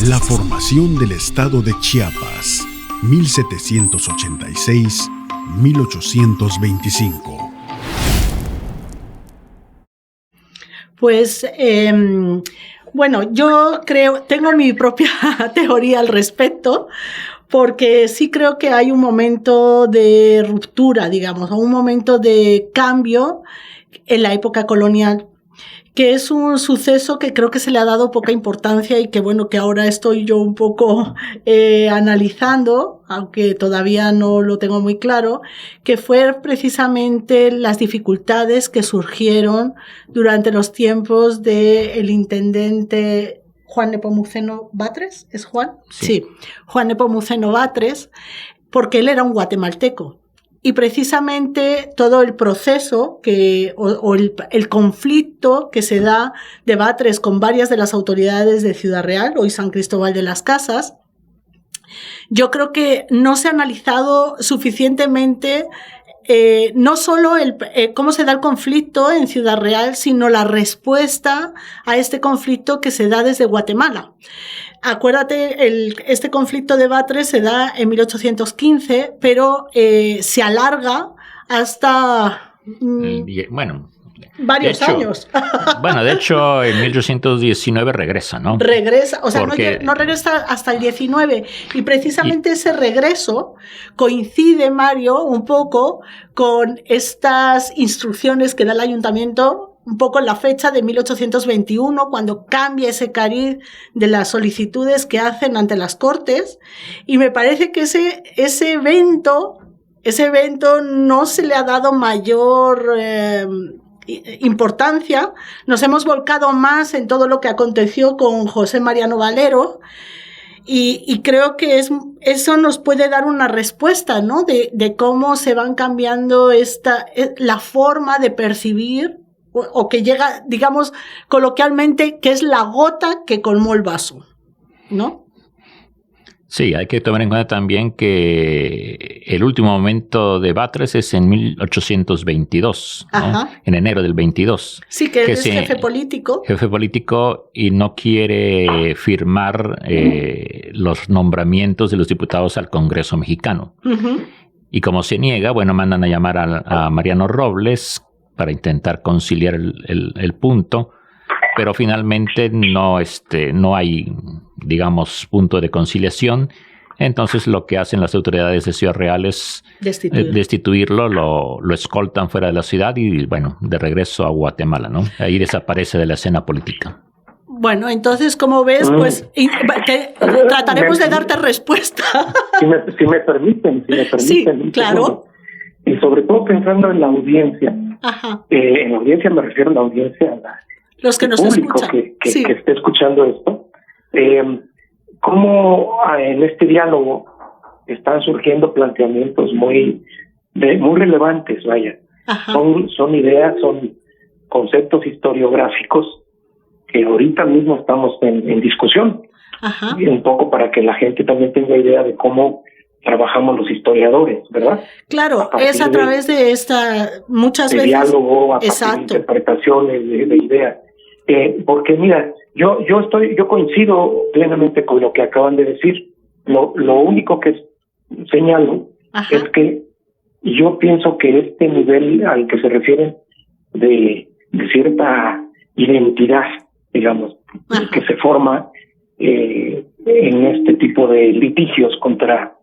La formación del estado de Chiapas, 1786-1825. Pues, bueno, yo tengo mi propia teoría al respecto, porque sí creo que hay un momento de ruptura, digamos, o un momento de cambio en la época colonial, que es un suceso que creo que se le ha dado poca importancia y que, bueno, que ahora estoy yo un poco analizando, aunque todavía no lo tengo muy claro, que fue precisamente las dificultades que surgieron durante los tiempos del intendente Juan Nepomuceno Batres. ¿Es Juan? Sí, Juan Nepomuceno Batres, porque él era un guatemalteco. Y precisamente todo el proceso el conflicto que se da de Batres con varias de las autoridades de Ciudad Real, hoy San Cristóbal de las Casas, yo creo que no se ha analizado suficientemente no solo cómo se da el conflicto en Ciudad Real, sino la respuesta a este conflicto que se da desde Guatemala. Acuérdate, este conflicto de Batres se da en 1815, pero se alarga hasta varios años. Bueno, de hecho, en 1819 regresa, ¿no? Regresa, o sea, no regresa hasta el 19. Y precisamente ese regreso coincide, Mario, un poco con estas instrucciones que da el ayuntamiento, un poco en la fecha de 1821, cuando cambia ese cariz de las solicitudes que hacen ante las Cortes. Y me parece que ese evento no se le ha dado mayor importancia. Nos hemos volcado más en todo lo que aconteció con José Mariano Valero y creo que eso nos puede dar una respuesta, ¿no? De cómo se van cambiando la forma de percibir o que llega, digamos, coloquialmente, que es la gota que colmó el vaso, ¿no? Sí, hay que tomar en cuenta también que el último momento de Batres es en 1822, ¿no? En enero del 22. Sí, que es jefe político. Jefe político y no quiere firmar los nombramientos de los diputados al Congreso mexicano. Y como se niega, bueno, mandan a llamar a Mariano Robles para intentar conciliar el punto, pero finalmente no hay, digamos, punto de conciliación. Entonces lo que hacen las autoridades de Ciudad Real es destituirlo, lo escoltan fuera de la ciudad y, bueno, de regreso a Guatemala, ¿no? Ahí desaparece de la escena política. Bueno, entonces, como ves, pues trataremos de darte respuesta. Si me permiten. Sí, claro. Y sobre todo pensando en la audiencia. En la audiencia me refiero a la audiencia, los que nos público escuchan. que esté escuchando esto. Cómo en este diálogo están surgiendo planteamientos muy relevantes, vaya. Son ideas, son conceptos historiográficos que ahorita mismo estamos en discusión. Y un poco para que la gente también tenga idea de cómo trabajamos los historiadores, ¿verdad? Claro, es a través de muchas veces diálogo, a partir de interpretaciones, de ideas. Porque mira, yo coincido plenamente con lo que acaban de decir. Lo único que señalo es que yo pienso que este nivel al que se refieren de cierta identidad, digamos, que se forma en este tipo de litigios contra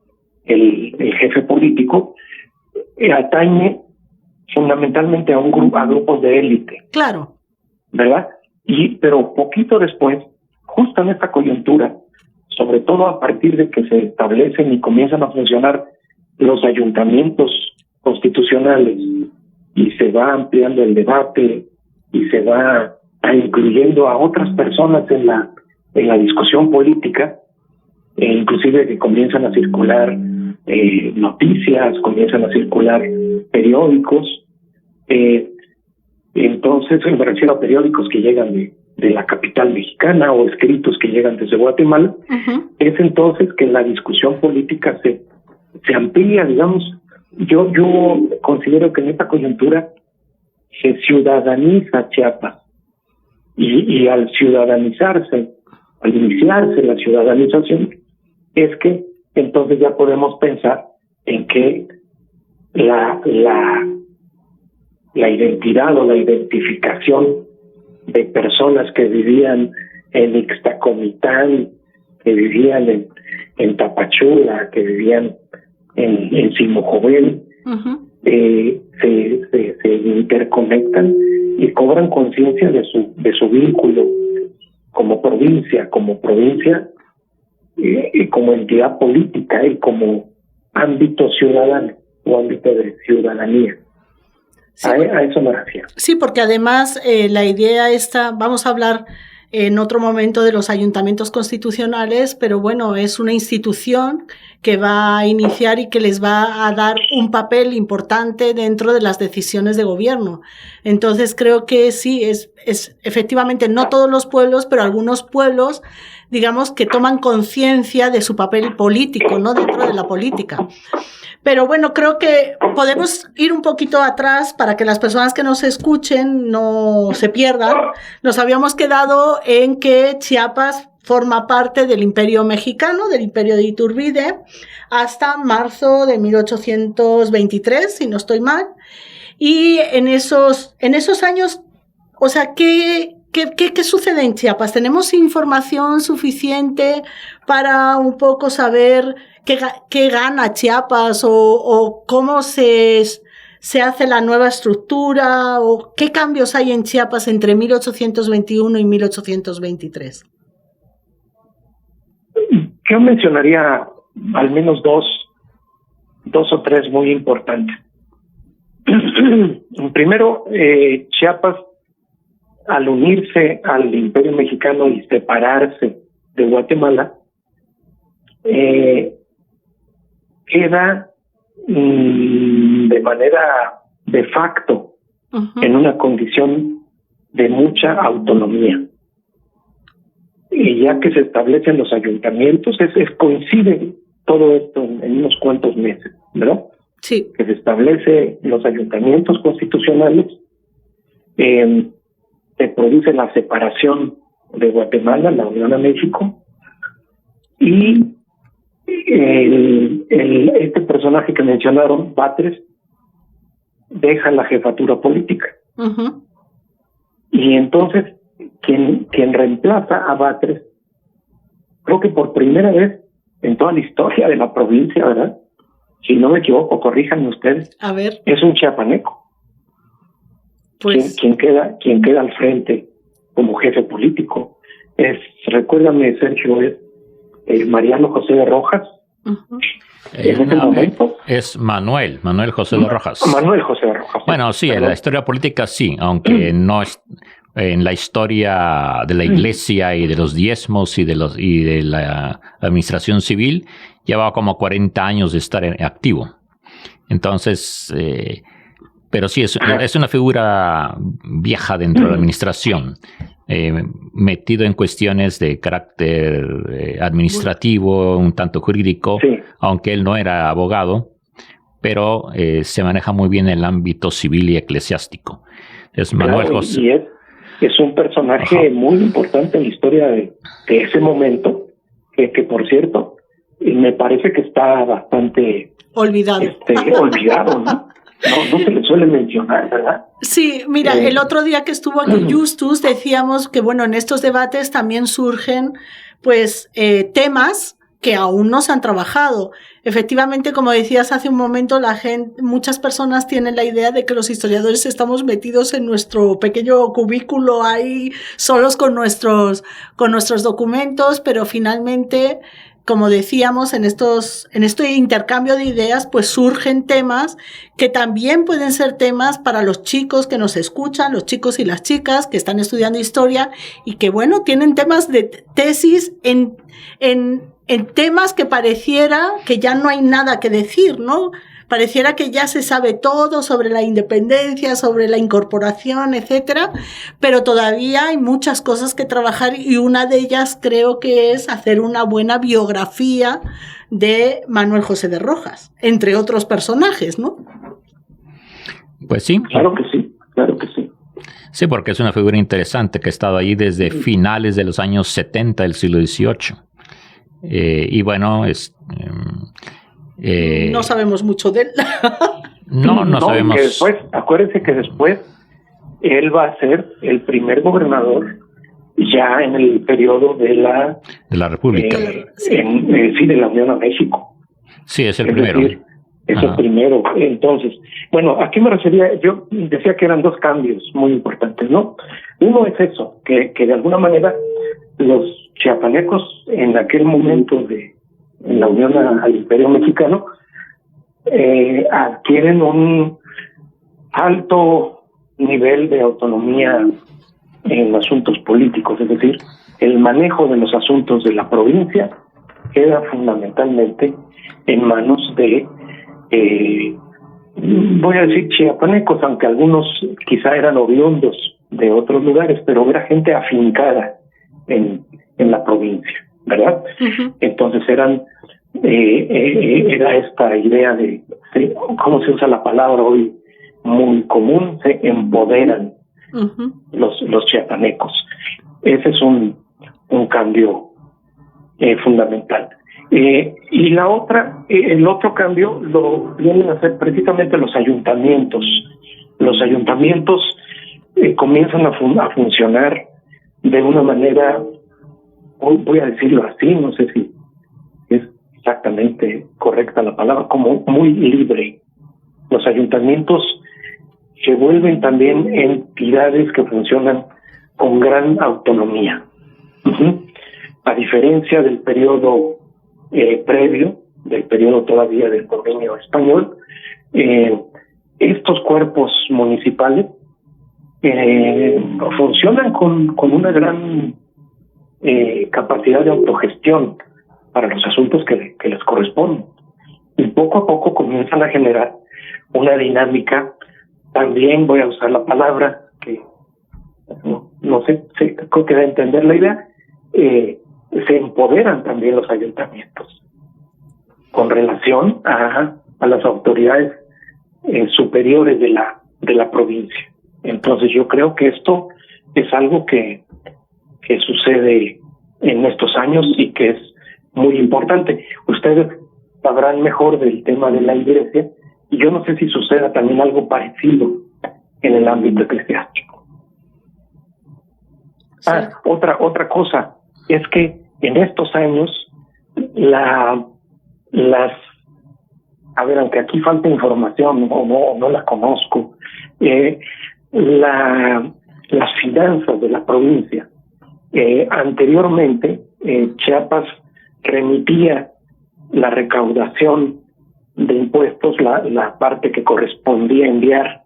el jefe político, atañe fundamentalmente a grupos de élite. Claro. ¿Verdad? Pero poquito después, justo en esta coyuntura, sobre todo a partir de que se establecen y comienzan a funcionar los ayuntamientos constitucionales y se va ampliando el debate y se va incluyendo a otras personas en la discusión política, inclusive que comienzan a circular noticias, comienzan a circular periódicos, entonces me refiero a periódicos que llegan de la capital mexicana o escritos que llegan desde Guatemala. Es entonces que la discusión política se amplía, digamos. Yo considero que en esta coyuntura se ciudadaniza Chiapas y al ciudadanizarse al iniciarse la ciudadanización, es que entonces ya podemos pensar en que la identidad o la identificación de personas que vivían en Ixtacomitán, que vivían en Tapachula, que vivían en Simojovel, se interconectan y cobran conciencia de su vínculo como provincia y como entidad política y como ámbito ciudadano o ámbito de ciudadanía. Sí, a eso me refiero. Sí, porque además la idea esta, vamos a hablar en otro momento de los ayuntamientos constitucionales, pero bueno, es una institución que va a iniciar y que les va a dar un papel importante dentro de las decisiones de gobierno. Entonces creo que sí, es efectivamente no todos los pueblos, pero algunos pueblos, digamos, que toman conciencia de su papel político, ¿no? Dentro de la política. Pero bueno, creo que podemos ir un poquito atrás para que las personas que nos escuchen no se pierdan. Nos habíamos quedado en que Chiapas forma parte del Imperio Mexicano, del Imperio de Iturbide, hasta marzo de 1823, si no estoy mal. Y en esos años, o sea, ¿qué sucede en Chiapas? ¿Tenemos información suficiente para un poco saber qué gana Chiapas o cómo se hace la nueva estructura o qué cambios hay en Chiapas entre 1821 y 1823? Yo mencionaría al menos dos o tres muy importantes. Primero, Chiapas, al unirse al Imperio Mexicano y separarse de Guatemala, queda de manera de facto en una condición de mucha autonomía. Y ya que se establecen los ayuntamientos, coincide todo esto en unos cuantos meses, ¿verdad? Sí. Que se establece los ayuntamientos constitucionales, se produce la separación de Guatemala, la unión a México, y este personaje que mencionaron, Batres, deja la jefatura política. Y entonces quien reemplaza a Batres, creo que por primera vez en toda la historia de la provincia, ¿verdad? Si no me equivoco, corríjanme ustedes. A ver. Es un chiapaneco. Pues quien queda al frente como jefe político. Recuérdame, Sergio, es Mariano José de Rojas. En ese momento es Manuel José de Rojas. Manuel José de Rojas. Bueno, sí, en la historia política sí, aunque no es en la historia de la iglesia y de los diezmos y de la administración civil, llevaba como 40 años de estar activo. Entonces, pero sí, es una figura vieja dentro de la administración, metido en cuestiones de carácter administrativo, un tanto jurídico, sí. Aunque él no era abogado, pero se maneja muy bien en el ámbito civil y eclesiástico. Es Manuel José. Y es un personaje muy importante en la historia de ese momento, que por cierto, me parece que está bastante olvidado, ¿no? No se le suele mencionar, ¿verdad? Sí, mira, el otro día que estuvo aquí Justus decíamos que, bueno, en estos debates también surgen, pues, temas que aún no se han trabajado. Efectivamente, como decías hace un momento, muchas personas tienen la idea de que los historiadores estamos metidos en nuestro pequeño cubículo ahí, solos con nuestros documentos, pero finalmente, como decíamos, en este intercambio de ideas, pues surgen temas que también pueden ser temas para los chicos que nos escuchan, los chicos y las chicas que están estudiando historia y que, bueno, tienen temas de tesis en temas que pareciera que ya no hay nada que decir, ¿no? Pareciera que ya se sabe todo sobre la independencia, sobre la incorporación, etcétera, pero todavía hay muchas cosas que trabajar y una de ellas creo que es hacer una buena biografía de Manuel José de Rojas, entre otros personajes, ¿no? Pues sí. Claro que sí, claro que sí. Sí, porque es una figura interesante que ha estado ahí desde finales de los años 70 del siglo XVIII. Y bueno, no sabemos mucho de él. No sabemos. Que después, acuérdense que después él va a ser el primer gobernador ya en el periodo de la República. De la Unión a México. Sí, es el primero. Decir, es el primero. Entonces, bueno, ¿a qué me refería? Yo decía que eran dos cambios muy importantes, ¿no? Uno es eso, que de alguna manera los chiapanecos en aquel momento en la unión al Imperio Mexicano adquieren un alto nivel de autonomía en asuntos políticos, es decir, el manejo de los asuntos de la provincia queda fundamentalmente en manos de voy a decir chiapanecos, aunque algunos quizá eran oriundos de otros lugares, pero era gente afincada en la provincia, ¿verdad? Uh-huh. Entonces era esta idea de cómo se usa la palabra hoy muy común, se empoderan uh-huh. los chiapanecos. Ese es un cambio fundamental. Y la otra, el otro cambio lo vienen a hacer precisamente los ayuntamientos. Los ayuntamientos comienzan a funcionar de una manera, voy a decirlo así, no sé si es exactamente correcta la palabra, como muy libre. Los ayuntamientos se vuelven también entidades que funcionan con gran autonomía. Uh-huh. A diferencia del periodo previo, del periodo todavía del dominio español, estos cuerpos municipales funcionan con una gran capacidad de autogestión para los asuntos que les corresponden. Y poco a poco comienzan a generar una dinámica, también voy a usar la palabra, que no sé, creo que da a entender la idea, se empoderan también los ayuntamientos con relación a las autoridades superiores de la provincia. Entonces yo creo que esto es algo que sucede en estos años y que es muy importante. Ustedes sabrán mejor del tema de la iglesia y yo no sé si suceda también algo parecido en el ámbito eclesiástico. Sí. Otra cosa es que en estos años aunque aquí falta información o no la conozco, las finanzas de la provincia, anteriormente Chiapas remitía la recaudación de impuestos, la parte que correspondía enviar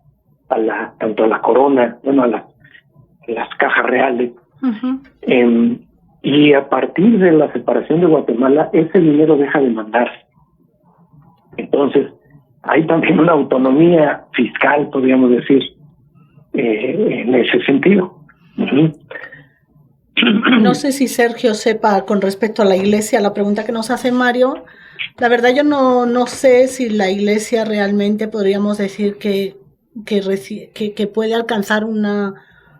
tanto a la corona, bueno, a las cajas reales. Uh-huh. Y a partir de la separación de Guatemala, ese dinero deja de mandarse. Entonces, hay también una autonomía fiscal, podríamos decir, en ese sentido. Uh-huh. No sé si Sergio sepa con respecto a la iglesia, la pregunta que nos hace Mario. La verdad yo no sé si la iglesia realmente podríamos decir que puede alcanzar una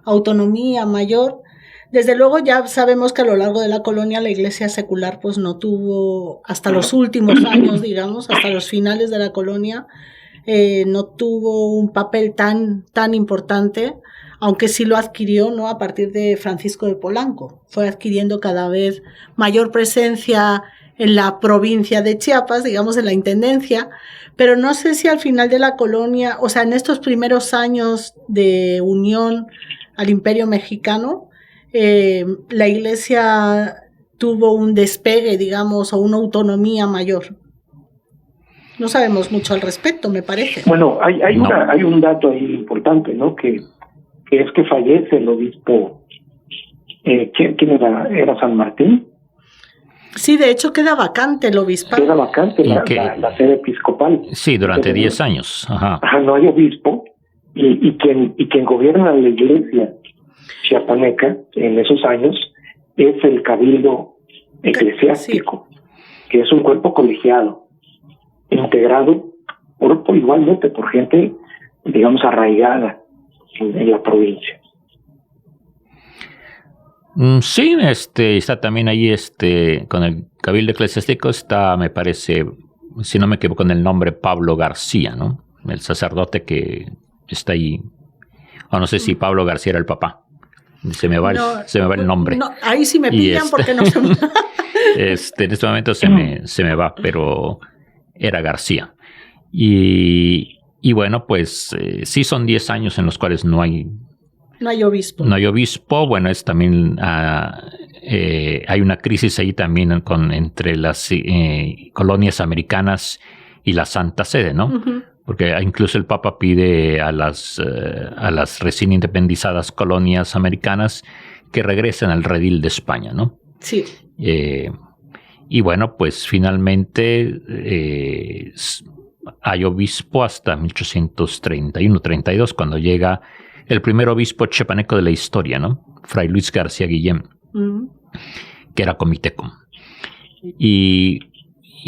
autonomía mayor. Desde luego ya sabemos que a lo largo de la colonia la iglesia secular pues no tuvo, hasta los últimos años, digamos, hasta los finales de la colonia, no tuvo un papel tan importante, aunque sí lo adquirió, ¿no? A partir de Francisco de Polanco. Fue adquiriendo cada vez mayor presencia en la provincia de Chiapas, digamos, en la intendencia, pero no sé si al final de la colonia, o sea, en estos primeros años de unión al Imperio Mexicano, la iglesia tuvo un despegue, digamos, o una autonomía mayor. No sabemos mucho al respecto, me parece. Bueno, hay un dato ahí importante, ¿no? Que es que fallece el obispo. ¿Quién era? ¿Era San Martín? Sí, de hecho queda vacante el obispado. Queda vacante la sede episcopal. Sí, durante 10 años. Ajá. No hay obispo y quien gobierna la iglesia chiapaneca en esos años es el cabildo eclesiástico, sí, que es un cuerpo colegiado, integrado igualmente por gente, digamos, arraigada en la provincia. Sí, está también ahí con el Cabildo Eclesiástico está, me parece, si no me equivoco en el nombre, Pablo García, ¿no? El sacerdote que está ahí. O no sé si Pablo García era el papá. Se me va el nombre. No, ahí sí me pillan porque no se... en este momento se me va, pero era García. Y bueno, pues sí son 10 años en los cuales no hay obispo. No hay obispo. Bueno, es también hay una crisis ahí también entre las colonias americanas y la Santa Sede, ¿no? Uh-huh. Porque incluso el Papa pide a las recién independizadas colonias americanas que regresen al redil de España, ¿no? Sí. Y bueno, pues finalmente hay obispo hasta 1831-32, cuando llega el primer obispo chiapaneco de la historia, ¿no? Fray Luis García Guillén, que era comiteco. Y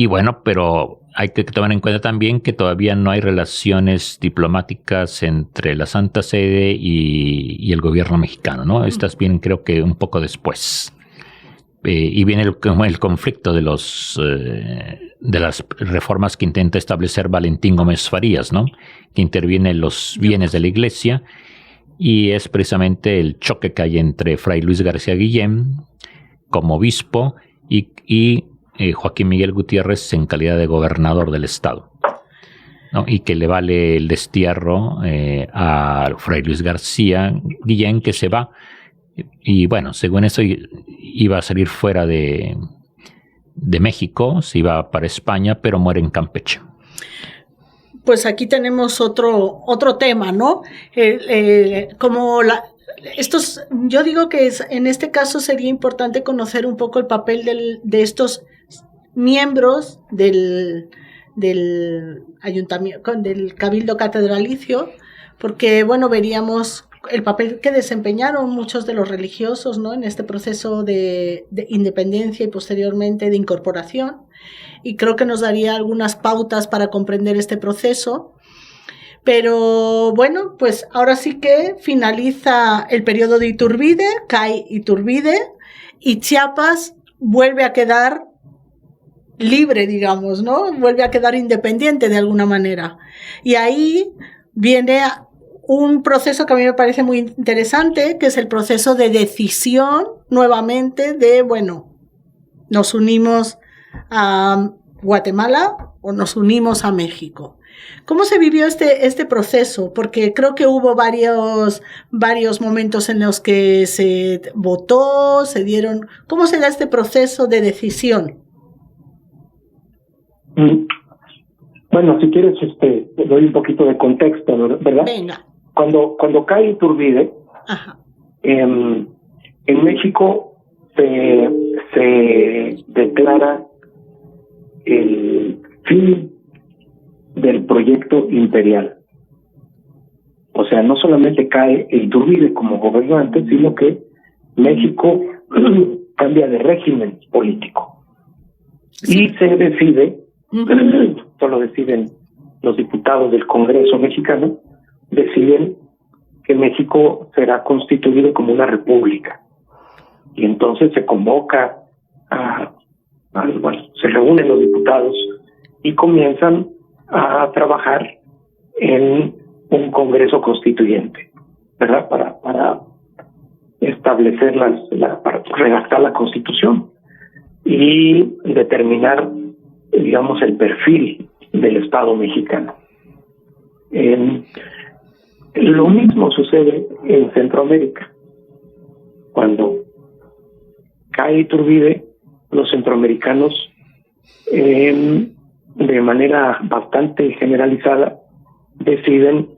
bueno, pero hay que tomar en cuenta también que todavía no hay relaciones diplomáticas entre la Santa Sede y el gobierno mexicano, ¿no? Estas vienen, creo que un poco después. Y viene el conflicto de las reformas que intenta establecer Valentín Gómez Farías, ¿no? Que interviene en los bienes de la Iglesia, y es precisamente el choque que hay entre Fray Luis García Guillén como obispo y Joaquín Miguel Gutiérrez en calidad de gobernador del estado, ¿no? Y que le vale el destierro a Fray Luis García Guillén, que se va. Y bueno, según eso iba a salir fuera de México, se iba para España, pero muere en Campeche. Pues aquí tenemos otro tema, ¿no? Yo digo que en este caso sería importante conocer un poco el papel de estos miembros del ayuntamiento, del Cabildo Catedralicio, porque bueno, veríamos el papel que desempeñaron muchos de los religiosos, ¿no? En este proceso de independencia y posteriormente de incorporación, y creo que nos daría algunas pautas para comprender este proceso. Pero bueno, pues ahora sí que finaliza el periodo de Iturbide, cae Iturbide, y Chiapas vuelve a quedar libre, digamos, ¿no? Vuelve a quedar independiente de alguna manera. Y ahí viene un proceso que a mí me parece muy interesante, que es el proceso de decisión nuevamente de, bueno, nos unimos a Guatemala o nos unimos a México. ¿Cómo se vivió este proceso? Porque creo que hubo varios momentos en los que se votó, se dieron... ¿Cómo se da este proceso de decisión? Bueno, si quieres, doy un poquito de contexto, ¿verdad? Venga. Cuando cae Iturbide, en México se declara el fin del proyecto imperial. O sea, no solamente cae Iturbide como gobernante, sino que México cambia de régimen político. Sí. Y se decide, solo deciden los diputados del Congreso mexicano, deciden que México será constituido como una república. Y entonces se convoca se reúnen los diputados y comienzan a trabajar en un Congreso constituyente, ¿verdad? Para establecer para redactar la Constitución y determinar, digamos, el perfil del Estado mexicano. Lo mismo sucede en Centroamérica. Cuando cae Iturbide, los centroamericanos, de manera bastante generalizada, deciden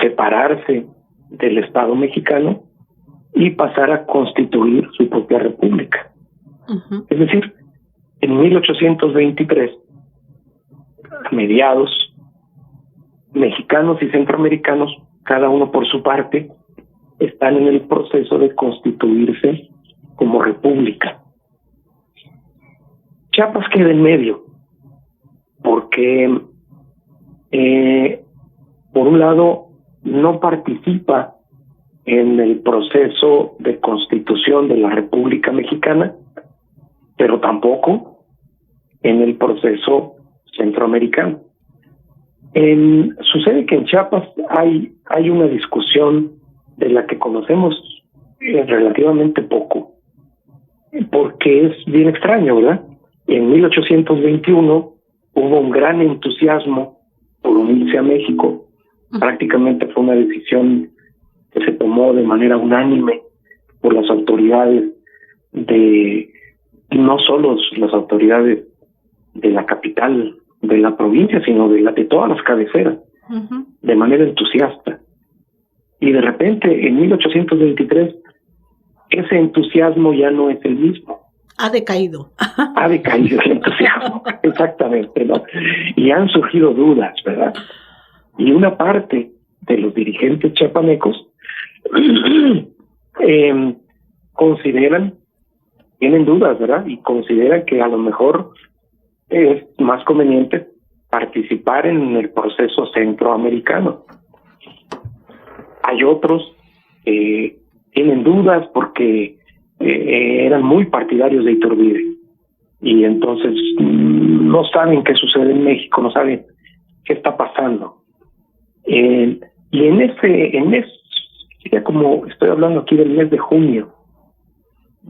separarse del Estado mexicano y pasar a constituir su propia república. Uh-huh. Es decir, en 1823, a mediados, mexicanos y centroamericanos, cada uno por su parte, están en el proceso de constituirse como república. Chiapas queda en medio, porque por un lado no participa en el proceso de constitución de la República Mexicana, pero tampoco en el proceso centroamericano. Sucede que en Chiapas hay una discusión de la que conocemos relativamente poco, porque es bien extraño, ¿verdad? En 1821 hubo un gran entusiasmo por unirse a México. Prácticamente fue una decisión que se tomó de manera unánime por las autoridades no solo las autoridades de la capital de la provincia, sino de todas las cabeceras, de manera entusiasta. Y de repente, en 1823, ese entusiasmo ya no es el mismo. Ha decaído. Ha decaído el entusiasmo, exactamente, ¿no? Y han surgido dudas, ¿verdad? Y una parte de los dirigentes chiapanecos tienen dudas, ¿verdad? Y consideran que a lo mejor es más conveniente participar en el proceso centroamericano. Hay otros que tienen dudas porque eran muy partidarios de Iturbide y entonces no saben qué sucede en México, no saben qué está pasando. Y en ese, ya como estoy hablando aquí del mes de junio,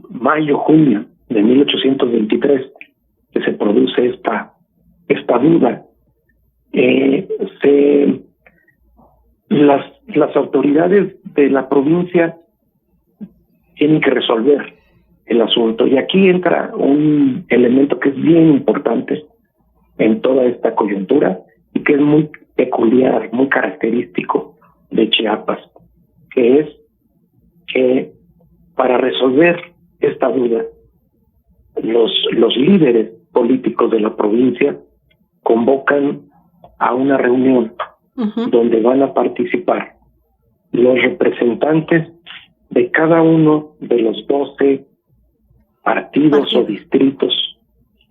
mayo-junio de 1823, que se produce esta duda, las autoridades de la provincia tienen que resolver el asunto. Y aquí entra un elemento que es bien importante en toda esta coyuntura y que es muy peculiar, muy característico de Chiapas, que es que para resolver esta duda, los líderes políticos de la provincia convocan a una reunión donde van a participar los representantes de cada uno de los 12 partidos o distritos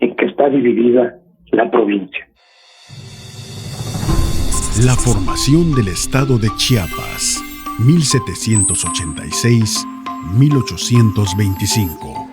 en que está dividida la provincia. La formación del estado de Chiapas, 1786-1825.